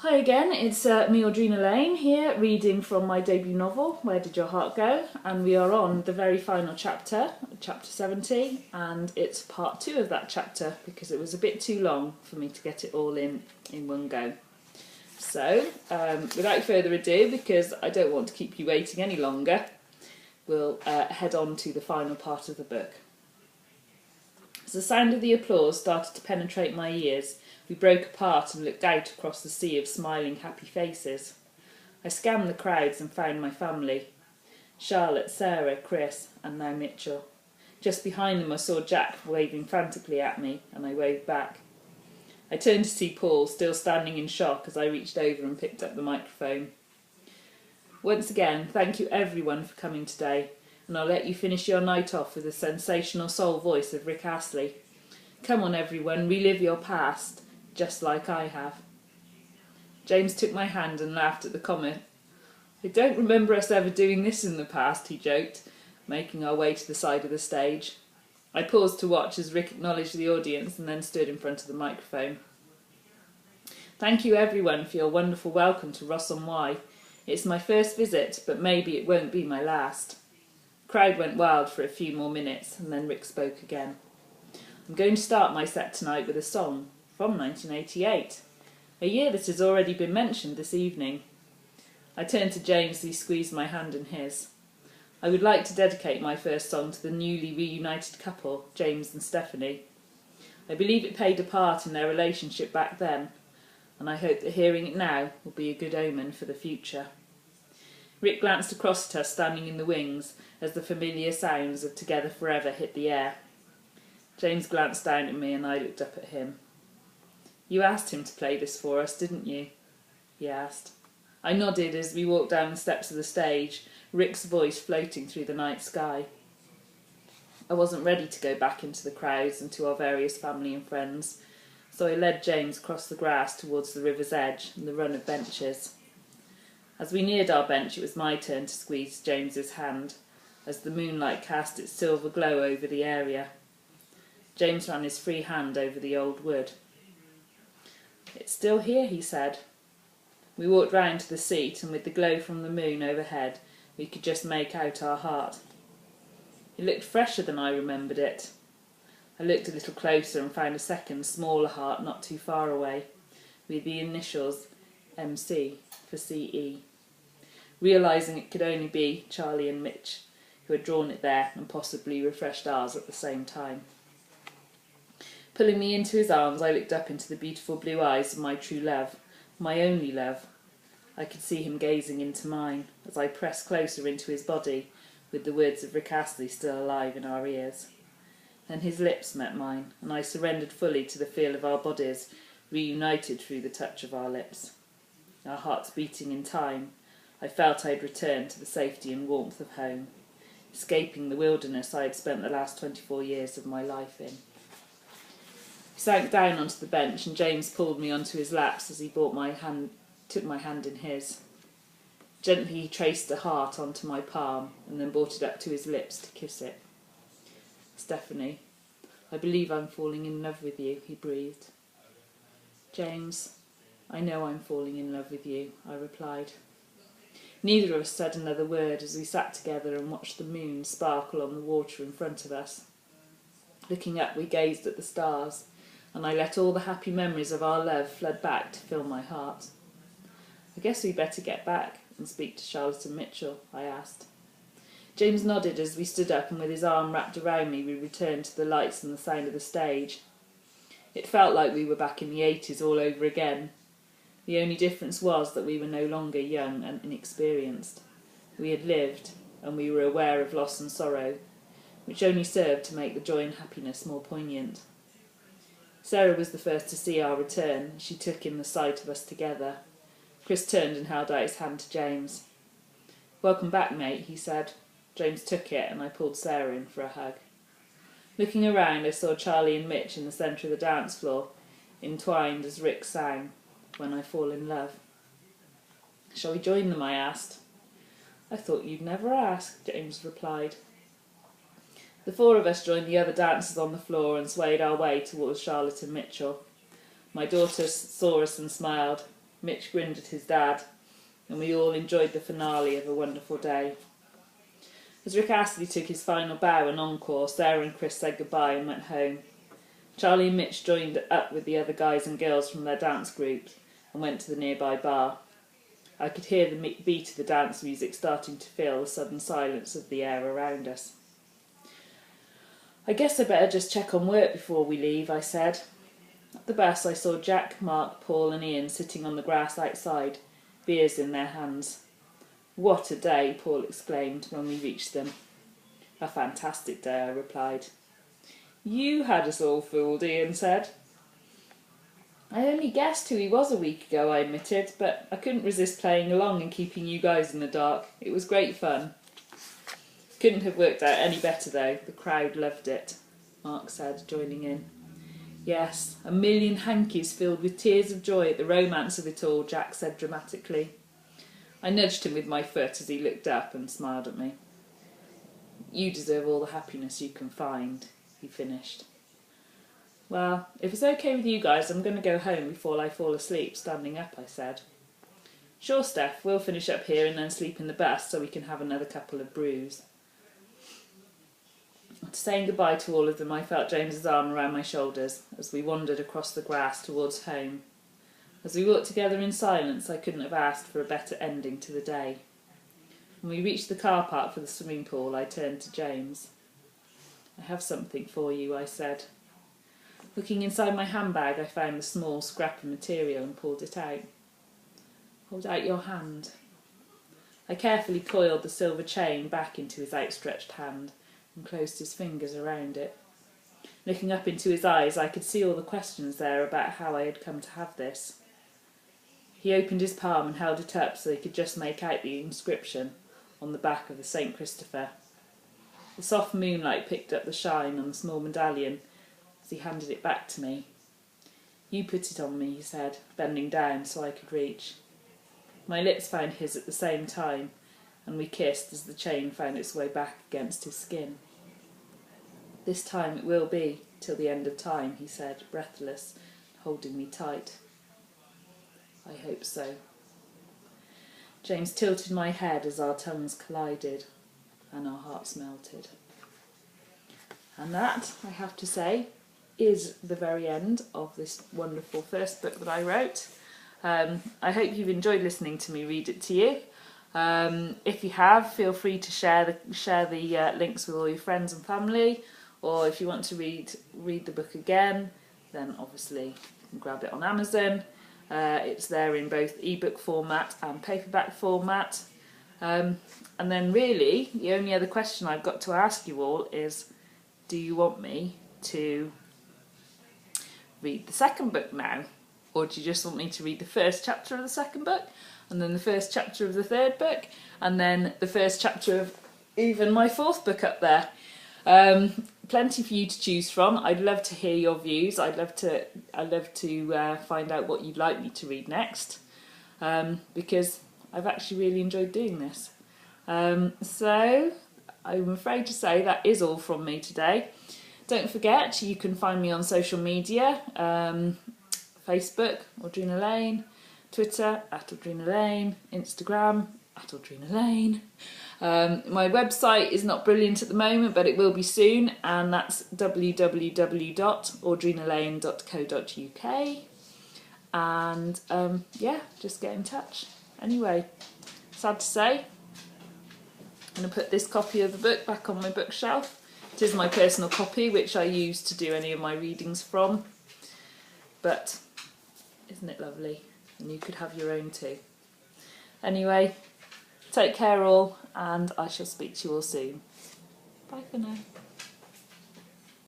Hi again, it's me Audrina Lane here, reading from my debut novel, Where Did Your Heart Go? And we are on the very final chapter, chapter 70, and it's part 2 of that chapter because it was a bit too long for me to get it all in one go. So, without further ado, because I don't want to keep you waiting any longer, we'll head on to the final part of the book. As the sound of the applause started to penetrate my ears, we broke apart and looked out across the sea of smiling, happy faces. I scanned the crowds and found my family. Charlotte, Sarah, Chris, and now Mitchell. Just behind them I saw Jack waving frantically at me, and I waved back. I turned to see Paul, still standing in shock, as I reached over and picked up the microphone. Once again, thank you everyone for coming today, and I'll let you finish your night off with the sensational soul voice of Rick Astley. Come on everyone, relive your past, just like I have. James took my hand and laughed at the comment. I don't remember us ever doing this in the past, he joked, making our way to the side of the stage. I paused to watch as Rick acknowledged the audience and then stood in front of the microphone. Thank you everyone for your wonderful welcome to Ross-on-Wye. It's my first visit, but maybe it won't be my last. The crowd went wild for a few more minutes, and then Rick spoke again. I'm going to start my set tonight with a song from 1988, a year that has already been mentioned this evening. I turned to James as he squeezed my hand in his. I would like to dedicate my first song to the newly reunited couple, James and Stephanie. I believe it played a part in their relationship back then, and I hope that hearing it now will be a good omen for the future. Rick glanced across at us standing in the wings as the familiar sounds of Together Forever hit the air. James glanced down at me and I looked up at him. You asked him to play this for us, didn't you? He asked. I nodded as we walked down the steps of the stage, Rick's voice floating through the night sky. I wasn't ready to go back into the crowds and to our various family and friends, so I led James across the grass towards the river's edge and the run of benches. As we neared our bench, it was my turn to squeeze James's hand, as the moonlight cast its silver glow over the area. James ran his free hand over the old wood. It's still here, he said. We walked round to the seat, and with the glow from the moon overhead, we could just make out our heart. It looked fresher than I remembered it. I looked a little closer and found a second, smaller heart not too far away, with the initials MC for CE. Realising it could only be Charlie and Mitch, who had drawn it there and possibly refreshed ours at the same time. Pulling me into his arms, I looked up into the beautiful blue eyes of my true love, my only love. I could see him gazing into mine as I pressed closer into his body, with the words of Rick Astley still alive in our ears. Then his lips met mine, and I surrendered fully to the feel of our bodies, reunited through the touch of our lips. Our hearts beating in time, I felt I had returned to the safety and warmth of home, escaping the wilderness I had spent the last 24 years of my life in. He sank down onto the bench and James pulled me onto his laps as he took my hand in his. Gently he traced a heart onto my palm and then brought it up to his lips to kiss it. Stephanie, I believe I'm falling in love with you, he breathed. James, I know I'm falling in love with you, I replied. Neither of us said another word as we sat together and watched the moon sparkle on the water in front of us. Looking up, we gazed at the stars, and I let all the happy memories of our love flood back to fill my heart. I guess we'd better get back and speak to Charlotte and Mitchell, I asked. James nodded as we stood up, and with his arm wrapped around me we returned to the lights and the sound of the stage. It felt like we were back in the 80s all over again. The only difference was that we were no longer young and inexperienced. We had lived, and we were aware of loss and sorrow, which only served to make the joy and happiness more poignant. Sarah was the first to see our return. She took in the sight of us together. Chris turned and held out his hand to James. Welcome back, mate, he said. James took it and I pulled Sarah in for a hug. Looking around, I saw Charlie and Mitch in the centre of the dance floor, entwined as Rick sang, When I Fall in Love. Shall we join them, I asked. I thought you'd never ask, James replied. The four of us joined the other dancers on the floor and swayed our way towards Charlotte and Mitchell. My daughter saw us and smiled. Mitch grinned at his dad, and we all enjoyed the finale of a wonderful day. As Rick Astley took his final bow and encore, Sarah and Chris said goodbye and went home. Charlie and Mitch joined up with the other guys and girls from their dance group and went to the nearby bar. I could hear the beat of the dance music starting to fill the sudden silence of the air around us. "I guess I better just check on work before we leave," I said. At the bus I saw Jack, Mark, Paul and Ian sitting on the grass outside, beers in their hands. "What a day," Paul exclaimed when we reached them. "A fantastic day," I replied. "You had us all fooled," Ian said. "I only guessed who he was a week ago," I admitted, "but I couldn't resist playing along and keeping you guys in the dark. It was great fun." "Couldn't have worked out any better though. The crowd loved it," Mark said, joining in. "Yes, a million hankies filled with tears of joy at the romance of it all," Jack said dramatically. I nudged him with my foot as he looked up and smiled at me. "You deserve all the happiness you can find," he finished. "Well, if it's okay with you guys, I'm going to go home before I fall asleep standing up," I said. "Sure, Steph, we'll finish up here and then sleep in the bus so we can have another couple of brews." After saying goodbye to all of them, I felt James's arm around my shoulders as we wandered across the grass towards home. As we walked together in silence, I couldn't have asked for a better ending to the day. When we reached the car park for the swimming pool, I turned to James. "I have something for you," I said. Looking inside my handbag, I found the small scrap of material and pulled it out. "Hold out your hand." I carefully coiled the silver chain back into his outstretched hand and closed his fingers around it. Looking up into his eyes, I could see all the questions there about how I had come to have this. He opened his palm and held it up so he could just make out the inscription on the back of the St. Christopher. The soft moonlight picked up the shine on the small medallion as he handed it back to me. "You put it on me," he said, bending down so I could reach. My lips found his at the same time, and we kissed as the chain found its way back against his skin. "This time it will be till the end of time," he said, breathless, holding me tight. "I hope so." James tilted my head as our tongues collided and our hearts melted. And that, I have to say, is the very end of this wonderful first book that I wrote. I hope you've enjoyed listening to me read it to you. If you have, feel free to share the links with all your friends and family, or if you want to read the book again, then obviously you can grab it on Amazon. It's there in both ebook format and paperback format. And then really, the only other question I've got to ask you all is, do you want me to read the second book now? Or do you just want me to read the first chapter of the second book, and then the first chapter of the third book, and then the first chapter of even my fourth book up there? Plenty for you to choose from. I'd love to hear your views. I'd love to find out what you'd like me to read next, because I've actually really enjoyed doing this. So I'm afraid to say that is all from me today. Don't forget, you can find me on social media, Facebook, Audrina Lane, Twitter, @Audrina Lane, Instagram, @Audrina Lane. My website is not brilliant at the moment, but it will be soon, and that's www.audrinalane.co.uk. And yeah, just get in touch. Anyway, sad to say, I'm going to put this copy of the book back on my bookshelf. It is my personal copy, which I use to do any of my readings from. But isn't it lovely? And you could have your own too. Anyway, take care all, and I shall speak to you all soon. Bye for now.